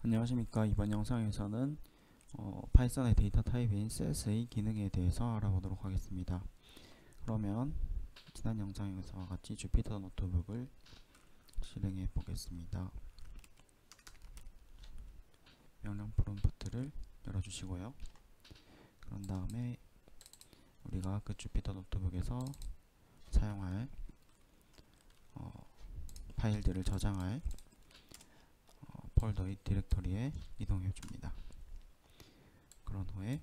안녕하십니까. 이번 영상에서는 파이썬의 데이터 타입인 set의 기능에 대해서 알아보도록 하겠습니다. 그러면 지난 영상에서와 같이 주피터 노트북을 실행해 보겠습니다. 명령 프롬프트를 열어주시고요. 그런 다음에 우리가 그 주피터 노트북에서 사용할 파일들을 저장할 폴더의 디렉터리에 이동해 줍니다. 그런 후에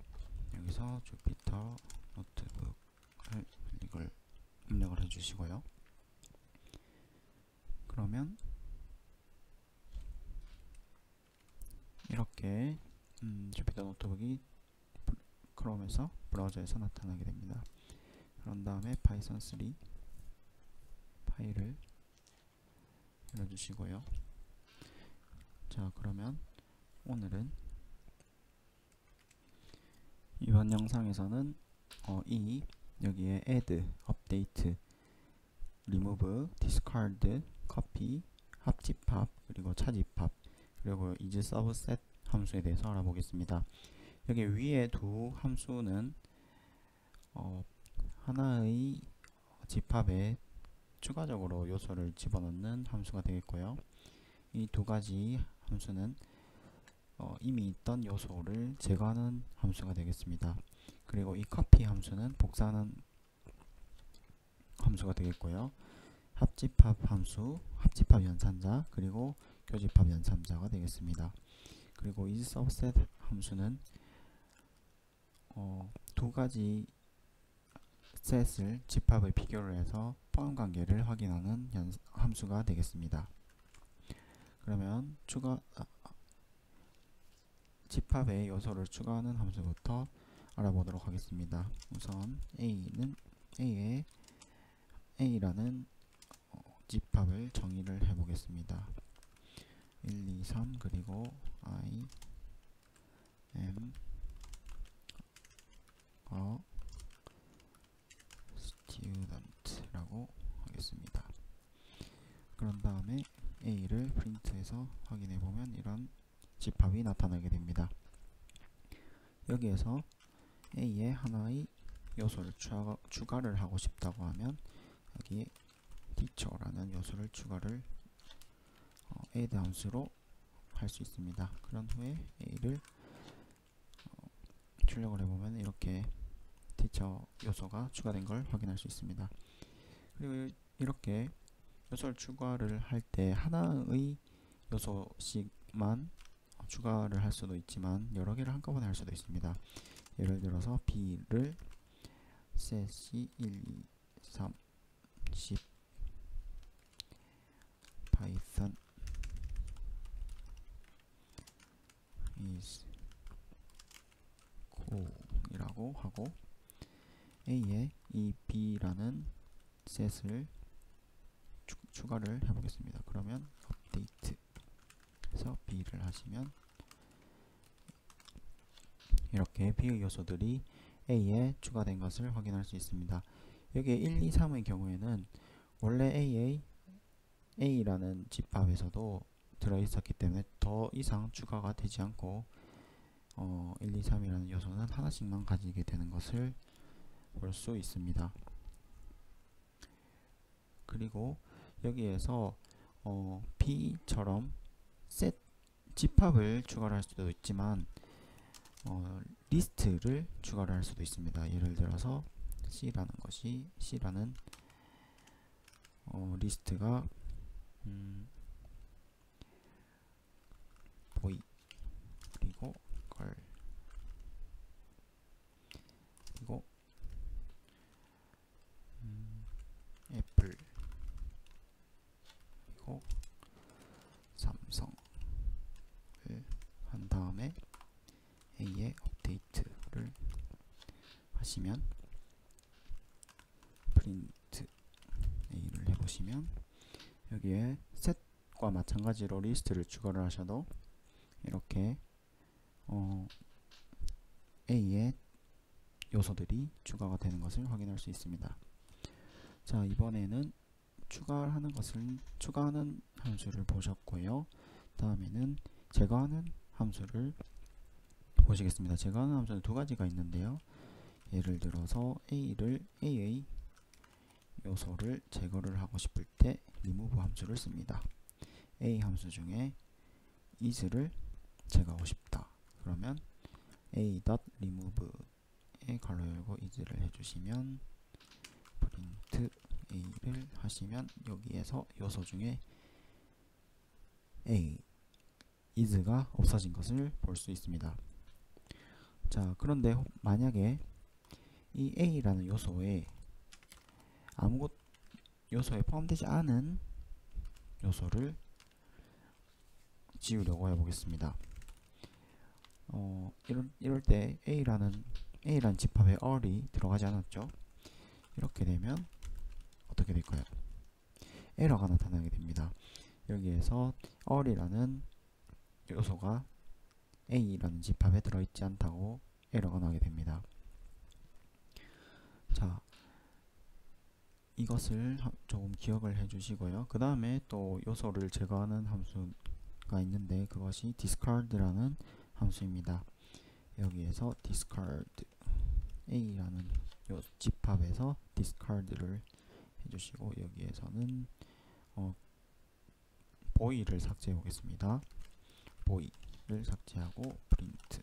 여기서 주피터 노트북을 이걸 입력을 해주시고요. 그러면 이렇게 주피터 노트북이 크롬에서 브라우저에서 나타나게 됩니다. 그런 다음에 파이썬 3 파일을 열어주시고요. 자, 그러면 오늘은 이번 영상에서는 여기에 add, update, remove, discard, copy, 합집합, 그리고 차집합, 그리고 is subset 함수에 대해서 알아보겠습니다. 여기 위에 두 함수는 하나의 집합에 추가적으로 요소를 집어넣는 함수가 되겠고요. 이 두 가지 함수는 이미 있던 요소를 제거하는 함수가 되겠습니다. 그리고 이 copy 함수는 복사하는 함수가 되겠고요. 합집합 함수, 합집합 연산자, 그리고 교집합 연산자가 되겠습니다. 그리고 is subset 함수는 두 가지 셋을 집합을 비교를 해서 포함 관계를 확인하는 함수가 되겠습니다. 그러면 집합의 요소를 추가하는 함수부터 알아보도록 하겠습니다. 우선 A라는 집합을 정의를 해보겠습니다. 1, 2, 3 그리고 I am a student 라고 하겠습니다. 그런 다음에 A를 프린트해서 확인해보면 이런 집합이 나타나게 됩니다. 여기에서 A에 하나의 요소를 추가를 하고 싶다고 하면 여기에 teacher라는 요소를 추가를 add 함수로 할 수 있습니다. 그런 후에 A를 출력을 해보면 이렇게 teacher 요소가 추가된 걸 확인할 수 있습니다. 그리고 이렇게 요소를 추가를 할 때 하나의 요소씩만 추가를 할 수도 있지만 여러 개를 한꺼번에 할 수도 있습니다. 예를 들어서 B를 set 1, 2, 3, 10 python is cool 이라고 하고 A에 이 B라는 셋을 추가를 해보겠습니다. 그러면 update 해서 B를 하시면 이렇게 B의 요소들이 A에 추가된 것을 확인할 수 있습니다. 여기 1, 2, 3의 경우에는 원래 A라는 집합에서도 들어있었기 때문에 더 이상 추가가 되지 않고 1, 2, 3이라는 요소는 하나씩만 가지게 되는 것을 볼 수 있습니다. 그리고 여기에서 B처럼 셋 집합을 추가를 할 수도 있지만 리스트를 추가를 할 수도 있습니다. 예를 들어서 C라는 리스트가 boy 그리고 girl 그리고 애플 그리고 삼성을 한 다음에 A의 업데이트를 하시면 프린트 A를 해보시면 여기에 셋과 마찬가지로 리스트를 추가를 하셔도 이렇게 A의 요소들이 추가가 되는 것을 확인할 수 있습니다. 자, 이번에는 추가하는 함수를 보셨고요. 다음에는 제거하는 함수를 보시겠습니다. 제거하는 함수는 두 가지가 있는데요. 예를 들어서 A의 요소를 제거를 하고 싶을 때 remove 함수를 씁니다. A 함수 중에 is를 제거하고 싶다. 그러면 a.remove에 괄호 열고 is를 해주시면 print a를 하시면 여기에서 요소 중에 a, is가 없어진 것을 볼 수 있습니다. 자, 그런데 만약에 이 a라는 요소에 아무것 요소에 포함되지 않은 요소를 지우려고 해보겠습니다. 이럴 때 A라는 집합에 all이 들어가지 않았죠. 이렇게 되면 어떻게 될까요? 에러가 나타나게 됩니다. 여기에서 all이라는 요소가 A라는 집합에 들어있지 않다고 에러가 나게 됩니다. 자, 이것을 조금 기억을 해주시고요. 그 다음에 또 요소를 제거하는 함수가 있는데 그것이 discard라는 함수입니다. 여기에서 discard A라는 요 집합에서 discard를 해주시고 여기에서는 boy를 삭제해 보겠습니다. boy를 삭제하고 print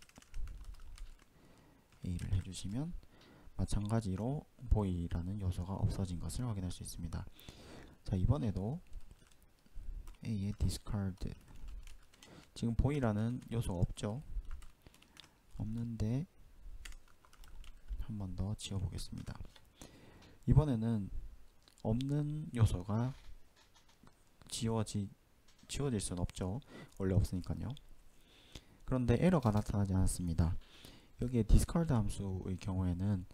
A를 해주시면 마찬가지로 boy라는 요소가 없어진 것을 확인할 수 있습니다. 자, 이번에도 A의 discard 지금 boy라는 요소가 없죠. 없는데 한 번 더 지워보겠습니다. 이번에는 없는 요소가 지워질 수는 없죠. 원래 없으니까요. 그런데 에러가 나타나지 않았습니다. 여기에 discard 함수의 경우에는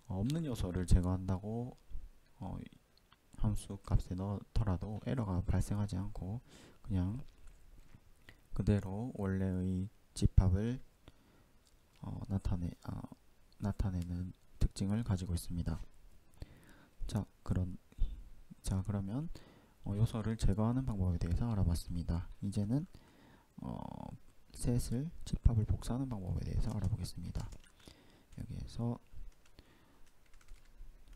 없는 요소를 제거한다고 함수 값에 넣더라도 에러가 발생하지 않고 그냥 그대로 원래의 집합을 나타내는 특징을 가지고 있습니다. 그러면 요소를 제거하는 방법에 대해서 알아봤습니다. 이제는 셋을 집합을 복사하는 방법에 대해서 알아보겠습니다. 여기에서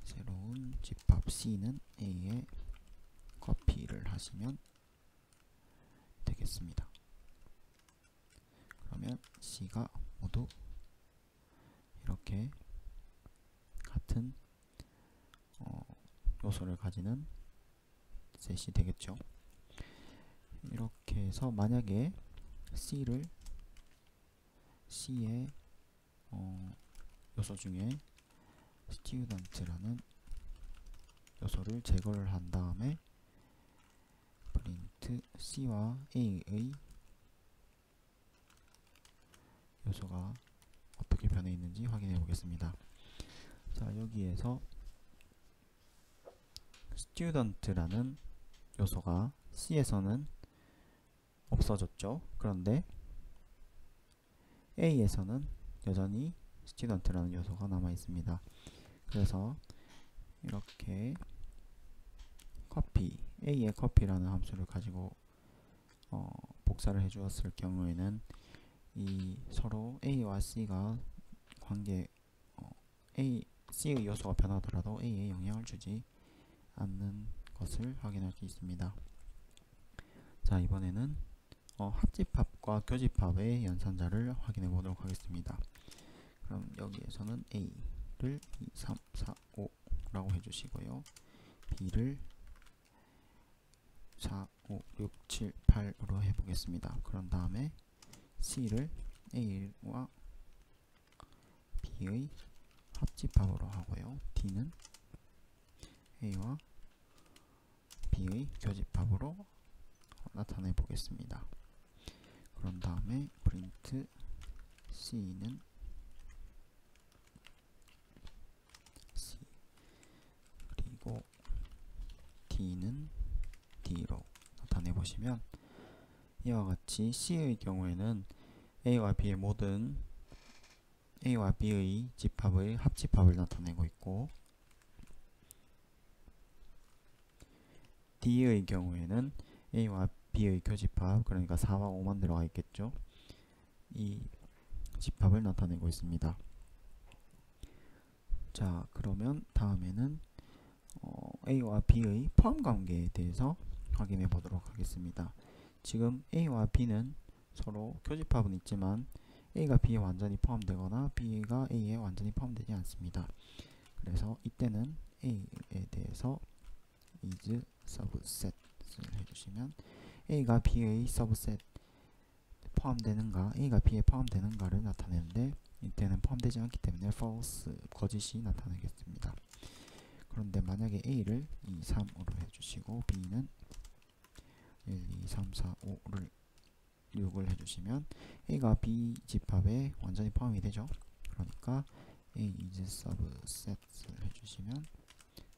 새로운 집합 C는 A에 커피를 하시면 되겠습니다. 그러면 C가 모두 이렇게 같은 요소를 가지는 셋이 되겠죠. 이렇게 해서 만약에 C의 요소 중에 student라는 요소를 제거를 한 다음에 print C와 A의 요소가 어떻게 변해 있는지 확인해 보겠습니다. 자, 여기에서 student라는 요소가 C에서는 없어졌죠. 그런데 A에서는 여전히 student라는 요소가 남아 있습니다. 그래서 이렇게 A의 copy라는 함수를 가지고 복사를 해 주었을 경우에는 이 서로 A와 C가 C의 요소가 변하더라도 A에 영향을 주지 않는 것을 확인할 수 있습니다. 자, 이번에는 합집합과 교집합의 연산자를 확인해 보도록 하겠습니다. 그럼 여기에서는 A를 2, 3, 4, 5라고 해주시고요. B를 4, 5, 6, 7, 8으로 해보겠습니다. 그런 다음에 C를 A와 B의 합집합으로 하고요. D는 A와 B의 교집합으로 나타내 보겠습니다. 그런 다음에 print C는 C 그리고 D는 D로 나타내 보시면 이와 같이 C의 경우에는 A와 B의 A와 B의 집합의 합집합을 나타내고 있고 D의 경우에는 A와 B의 교집합, 그러니까 4와 5만 들어가 있겠죠. 이 집합을 나타내고 있습니다. 자, 그러면 다음에는 A와 B의 포함 관계에 대해서 확인해 보도록 하겠습니다. 지금 A와 B는 서로 교집합은 있지만 A가 B에 완전히 포함되거나 B가 A에 완전히 포함되지 않습니다. 그래서 이때는 A에 대해서 is subset을 해주시면 A가 B의 subset 포함되는가, A가 B에 포함되는가를 나타내는데 이때는 포함되지 않기 때문에 false, 거짓이 나타나겠습니다. 그런데 만약에 A를 2, 3으로 해주시고 B는 1, 2, 3, 4, 5를 6을 해주시면 A가 B 집합에 완전히 포함이 되죠. 그러니까 A is subset을 해주시면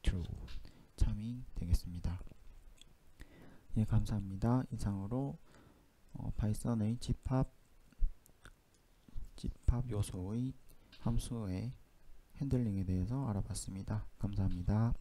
true, 참이 되겠습니다. 예, 감사합니다. 이상으로 파이썬의 집합 요소의 함수의 핸들링에 대해서 알아봤습니다. 감사합니다.